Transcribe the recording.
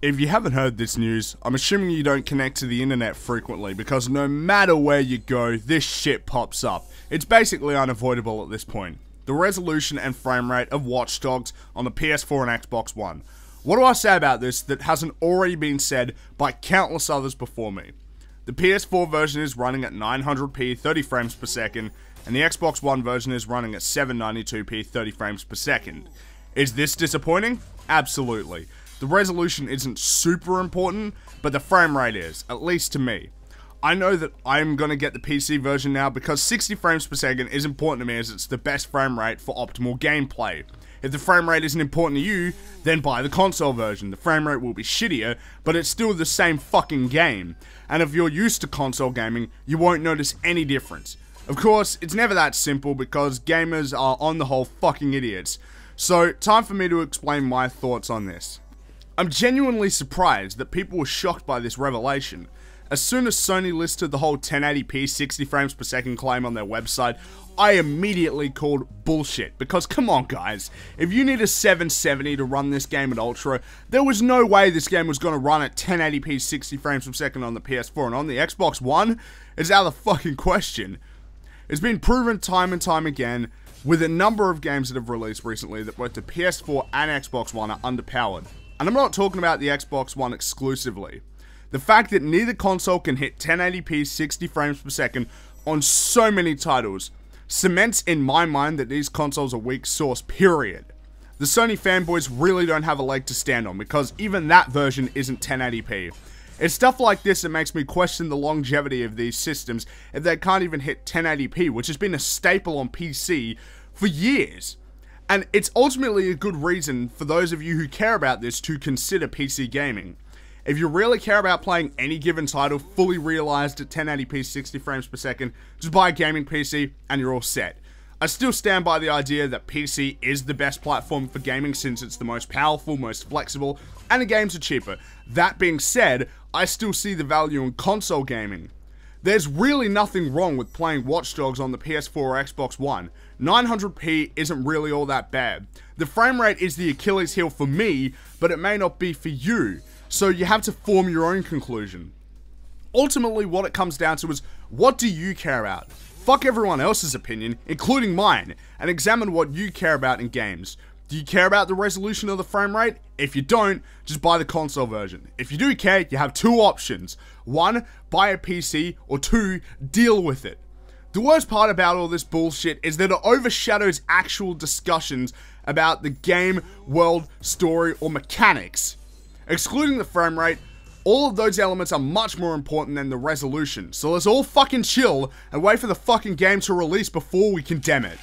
If you haven't heard this news, I'm assuming you don't connect to the internet frequently because no matter where you go, this shit pops up. It's basically unavoidable at this point. The resolution and frame rate of Watch Dogs on the PS4 and Xbox One. What do I say about this that hasn't already been said by countless others before me? The PS4 version is running at 900p 30 frames per second, and the Xbox One version is running at 792p 30 frames per second. Is this disappointing? Absolutely. The resolution isn't super important, but the frame rate is, at least to me. I know that I'm going to get the PC version now because 60 frames per second is important to me as it's the best frame rate for optimal gameplay. If the frame rate isn't important to you, then buy the console version. The frame rate will be shittier, but it's still the same fucking game. And if you're used to console gaming, you won't notice any difference. Of course, it's never that simple because gamers are on the whole fucking idiots. So, time for me to explain my thoughts on this. I'm genuinely surprised that people were shocked by this revelation. As soon as Sony listed the whole 1080p 60 frames per second claim on their website, I immediately called bullshit, because come on guys, if you need a 770 to run this game at Ultra, there was no way this game was going to run at 1080p 60 frames per second on the PS4, and on the Xbox One, it's out of the fucking question. It's been proven time and time again with a number of games that have released recently that both the PS4 and Xbox One are underpowered. And I'm not talking about the Xbox One exclusively. The fact that neither console can hit 1080p 60 frames per second on so many titles cements in my mind that these consoles are weak sauce, period. The Sony fanboys really don't have a leg to stand on because even that version isn't 1080p. It's stuff like this that makes me question the longevity of these systems if they can't even hit 1080p, which has been a staple on PC for years. And it's ultimately a good reason for those of you who care about this to consider PC gaming. If you really care about playing any given title fully realized at 1080p 60 frames per second, just buy a gaming PC and you're all set. I still stand by the idea that PC is the best platform for gaming since it's the most powerful, most flexible, and the games are cheaper. That being said, I still see the value in console gaming. There's really nothing wrong with playing Watch Dogs on the PS4 or Xbox One. 900p isn't really all that bad. The frame rate is the Achilles heel for me, but it may not be for you. So you have to form your own conclusion. Ultimately, what it comes down to is, what do you care about? Fuck everyone else's opinion, including mine, and examine what you care about in games. Do you care about the resolution of the frame rate? If you don't, just buy the console version. If you do care, you have two options. One, buy a PC, or two, deal with it. The worst part about all this bullshit is that it overshadows actual discussions about the game, world, story, or mechanics. Excluding the frame rate, all of those elements are much more important than the resolution, so let's all fucking chill and wait for the fucking game to release before we condemn it.